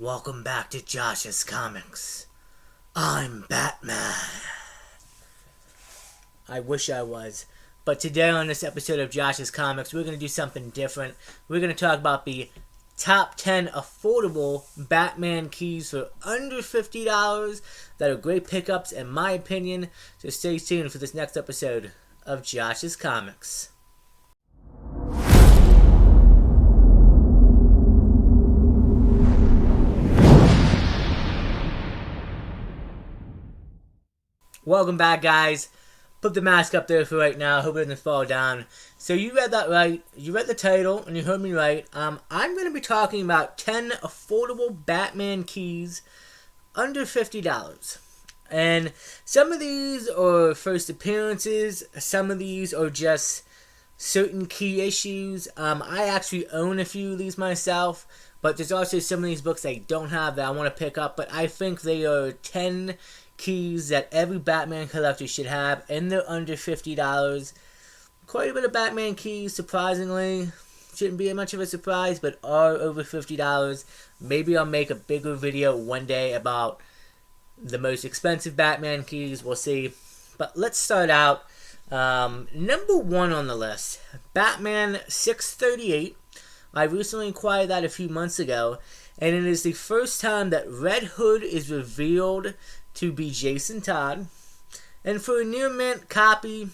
Welcome back to Josh's Comics. I'm Batman. I wish I was. But today on this episode of Josh's Comics, we're going to do something different. We're going to talk about the top 10 affordable Batman keys for under $50 that are great pickups in my opinion. So stay tuned for this next episode of Josh's Comics. Welcome back, guys. Put the mask up there for right now. Hope it doesn't fall down. So you read that right. You read the title, and you heard me right. I'm going to be talking about 10 affordable Batman keys under $50. And some of these are first appearances. Some of these are just certain key issues. I actually own a few of these myself. But there's also some of these books I don't have that I want to pick up. But I think they are 10 keys that every Batman collector should have, and they're under $50. Quite a bit of Batman keys, surprisingly. Shouldn't be much of a surprise, but are over $50. Maybe I'll make a bigger video one day about the most expensive Batman keys. We'll see. But let's start out. Number one on the list, Batman 638. I recently acquired that a few months ago, and it is the first time that Red Hood is revealed to be Jason Todd. And for a near mint copy,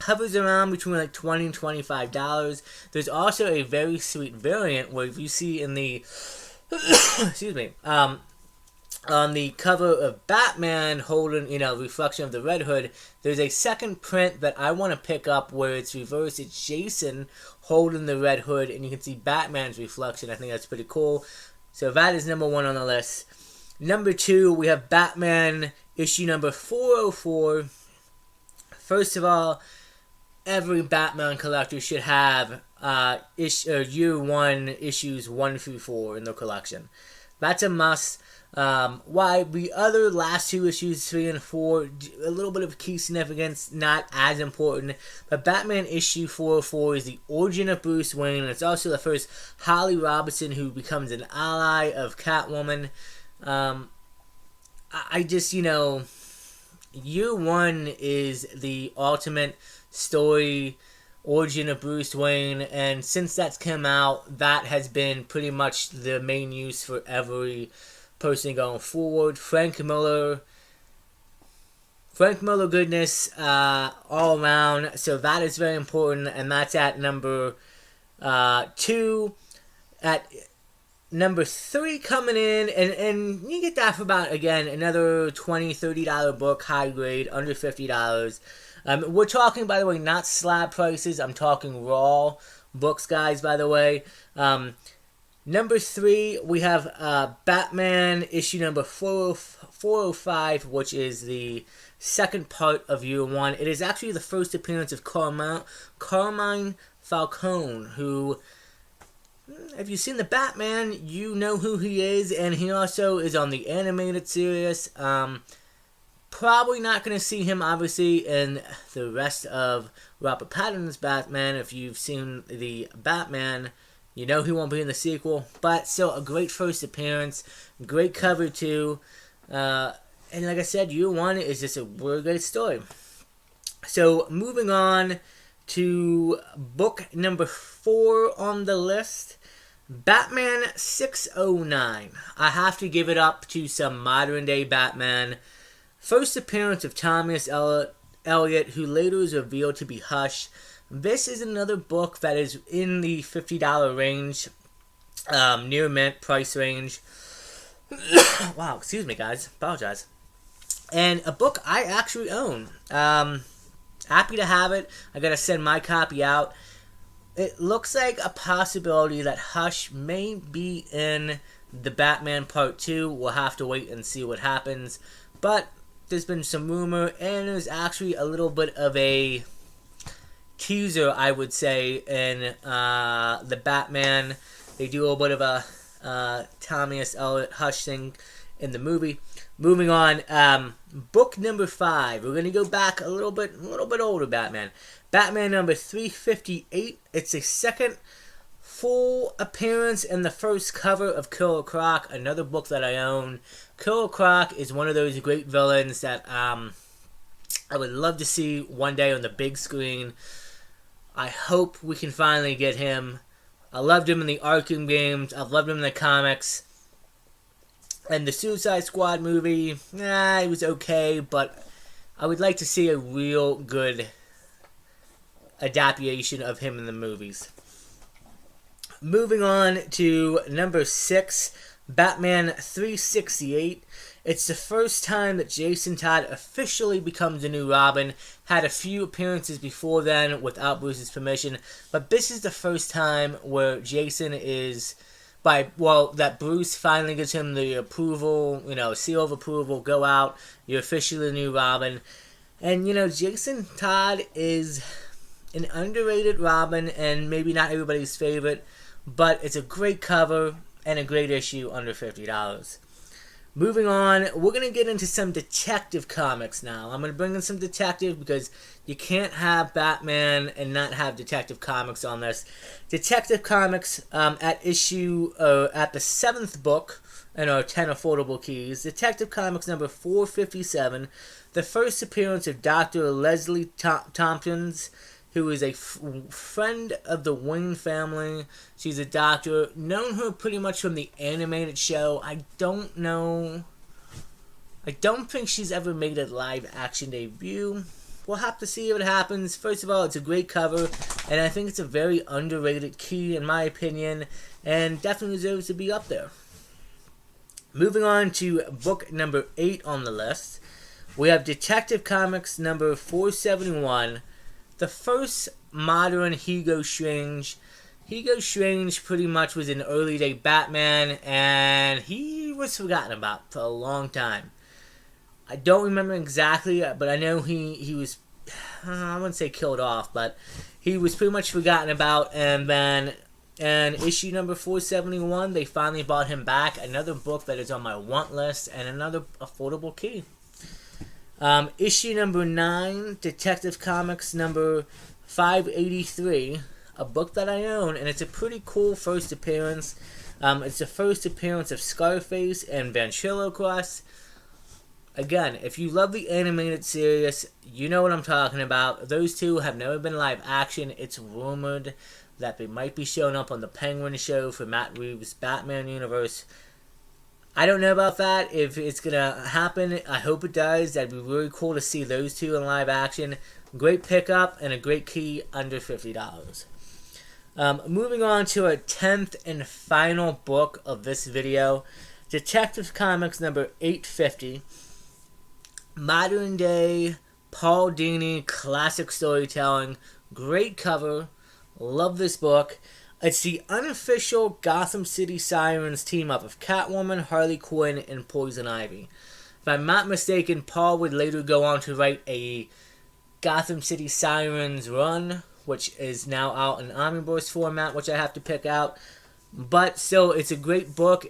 hovers around between like $20 and $25. There's also a very sweet variant where you see in the excuse me, on the cover of Batman holding, reflection of the Red Hood, there's a second print that I want to pick up where it's reversed. It's Jason holding the Red Hood, and you can see Batman's reflection. I think that's pretty cool. So that is number one on the list. Number two, we have Batman issue number 404. First of all, every Batman collector should have year one issues 1 through 4 in their collection. That's a must. Why the other last two issues 3 and 4, a little bit of key significance, not as important. But Batman issue 404 is the origin of Bruce Wayne, and it's also the first Holly Robinson who becomes an ally of Catwoman. I just, year one is the ultimate story, origin of Bruce Wayne, and since that's come out, that has been pretty much the main use for every person going forward. Frank Miller goodness, all around, so that is very important, and that's at number 2. At number 3 coming in, and you get that for about, again, another $20, $30 book, high grade, under $50. We're talking, by the way, not slab prices. I'm talking raw books, guys, by the way. Number 3, we have Batman issue number 405, which is the second part of year one. It is actually the first appearance of Carmine Falcone, who, if you've seen the Batman, you know who he is, and he also is on the animated series. Probably not going to see him, obviously, in the rest of Robert Pattinson's Batman. If you've seen the Batman, you know he won't be in the sequel, but still a great first appearance, great cover too, and like I said, year one is just a really great story. So moving on to book number 4 on the list, Batman 609. I have to give it up to some modern day Batman. First appearance of Thomas Elliot, who later is revealed to be Hush. This is another book that is in the $50 range, near mint price range. Wow, excuse me, guys. Apologize. And a book I actually own. Happy to have it. I gotta send my copy out. It looks like a possibility that Hush may be in the Batman Part 2. We'll have to wait and see what happens. But there's been some rumor, and there's actually a little bit of a teaser, I would say, in the Batman. They do a little bit of a Thomas Elliot Hush thing in the movie. Moving on, book number 5. We're going to go back a little bit older Batman. Batman number 358. It's a second full appearance in the first cover of Killer Croc, another book that I own. Killer Croc is one of those great villains that I would love to see one day on the big screen. I hope we can finally get him. I loved him in the Arkham games. I've loved him in the comics. And the Suicide Squad movie, it was okay, but I would like to see a real good adaptation of him in the movies. Moving on to number 6, Batman 368. It's the first time that Jason Todd officially becomes the new Robin. Had a few appearances before then without Bruce's permission, but this is the first time where Jason is, that Bruce finally gives him the approval, seal of approval, go out, you're officially the new Robin. And, Jason Todd is an underrated Robin and maybe not everybody's favorite, but it's a great cover and a great issue under $50. Moving on, we're going to get into some detective comics now. I'm going to bring in some detective because you can't have Batman and not have detective comics on this. Detective comics at the 7th book in our 10 affordable keys. Detective comics number 457. The first appearance of Dr. Leslie Tompkins, who is a friend of the Wayne family. She's a doctor. Known her pretty much from the animated show. I don't think she's ever made a live action debut. We'll have to see if it happens. First of all, it's a great cover, and I think it's a very underrated key in my opinion, and definitely deserves to be up there. Moving on to book number 8 on the list. We have Detective Comics number 471. The first modern Hugo Strange. Hugo Strange pretty much was an early day Batman, and he was forgotten about for a long time. I don't remember exactly, but I know he was, I wouldn't say killed off, but he was pretty much forgotten about, and then in issue number 471, they finally brought him back. Another book that is on my want list, and another affordable key. Issue number 9, Detective Comics number 583, a book that I own, and it's a pretty cool first appearance. It's the first appearance of Scarface and Ventriloquist. Again, if you love the animated series, you know what I'm talking about. Those two have never been live action. It's rumored that they might be showing up on the Penguin show for Matt Reeves' Batman universe. I don't know about that, if it's going to happen. I hope it does. That'd be really cool to see those two in live action. Great pickup and a great key under $50. Moving on to our 10th and final book of this video. Detective Comics number 850. Modern day Paul Dini classic storytelling. Great cover. Love this book. It's the unofficial Gotham City Sirens team-up of Catwoman, Harley Quinn, and Poison Ivy. If I'm not mistaken, Paul would later go on to write a Gotham City Sirens run, which is now out in omnibus format, which I have to pick out. But still, it's a great book.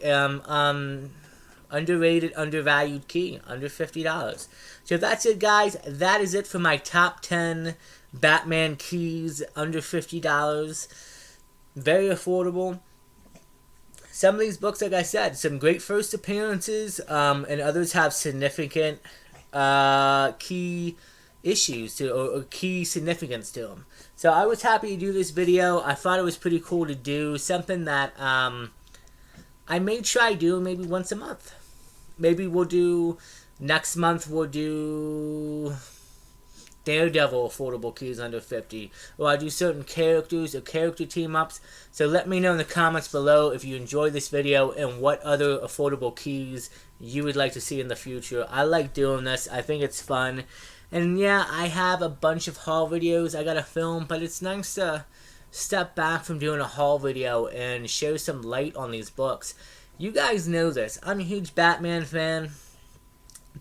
Underrated, undervalued key, under $50. So that's it, guys. That is it for my top 10 Batman keys under $50. Very affordable. Some of these books, like I said, some great first appearances, and others have significant key issues or key significance to them. So I was happy to do this video. I thought it was pretty cool to do something that I may try doing maybe once a month. Maybe we'll do next month. We'll do Daredevil affordable keys under 50, or I do certain characters or character team-ups. So let me know in the comments below if you enjoyed this video and what other affordable keys you would like to see in the future. I like doing this. I think it's fun. And yeah, I have a bunch of haul videos I gotta film, but it's nice to step back from doing a haul video and show some light on these books. You guys know this. I'm a huge Batman fan.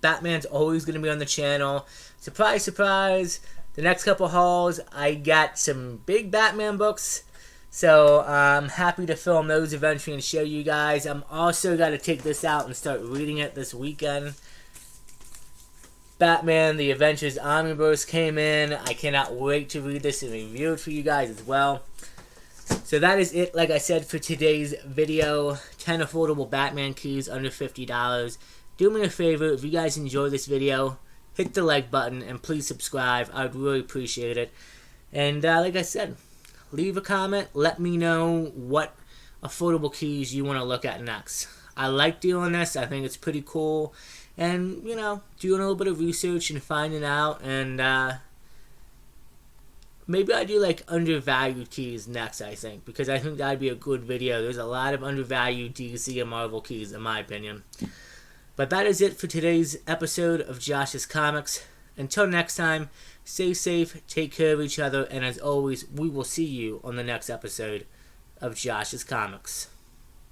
Batman's always going to be on the channel. Surprise, surprise. The next couple hauls, I got some big Batman books. So I'm happy to film those eventually and show you guys. I'm also got to take this out and start reading it this weekend. Batman, The Adventures Omnibus came in. I cannot wait to read this and review it for you guys as well. So that is it, like I said, for today's video. 10 affordable Batman keys under $50. Do me a favor, if you guys enjoy this video, hit the like button and please subscribe. I would really appreciate it. And like I said, leave a comment. Let me know what affordable keys you want to look at next. I like doing this. I think it's pretty cool. And, you know, doing a little bit of research and finding out. And maybe I do like undervalued keys next, I think. Because I think that'd be a good video. There's a lot of undervalued DC and Marvel keys, in my opinion. But that is it for today's episode of Josh's Comics. Until next time, stay safe, take care of each other, and as always, we will see you on the next episode of Josh's Comics.